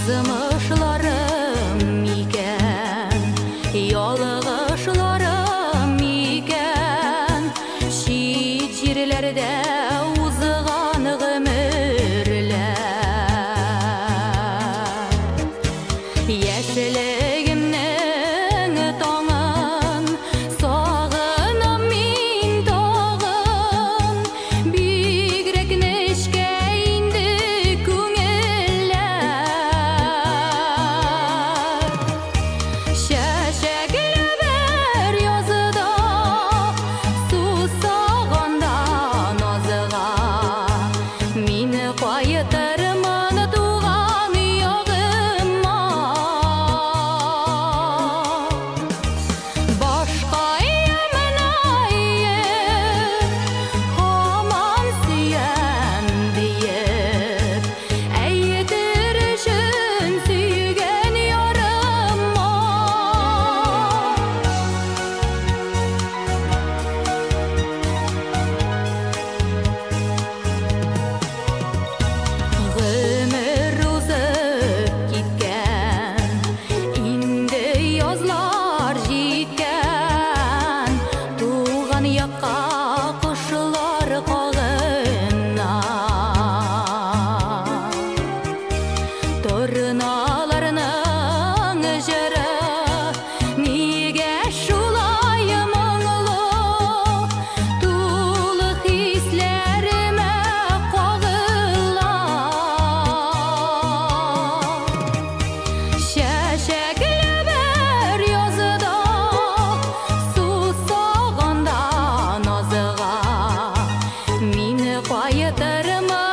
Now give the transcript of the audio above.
Azmışlarım iken, yolğışlarım iken, şiirlerde uzğan ömürler. Yaşlığımның tağın, sağınam min tağın, bigrak neşke indi көңілләр. Шәшәкле бер языда, сусаганда назыга, мине кайтырмын туган ягыма. Башка яманайып, һаман сөям диеп, әйтер өчен сөйгән ярыма. Гомер узып киткән, инде язлар җиткән, туган якка кошлар кагына. Торналарның җыры нигә шулай моңлы, тулы хисләремә кагыла. Шәшәкле бер языда, сусаганда назыга, мине кайтырмын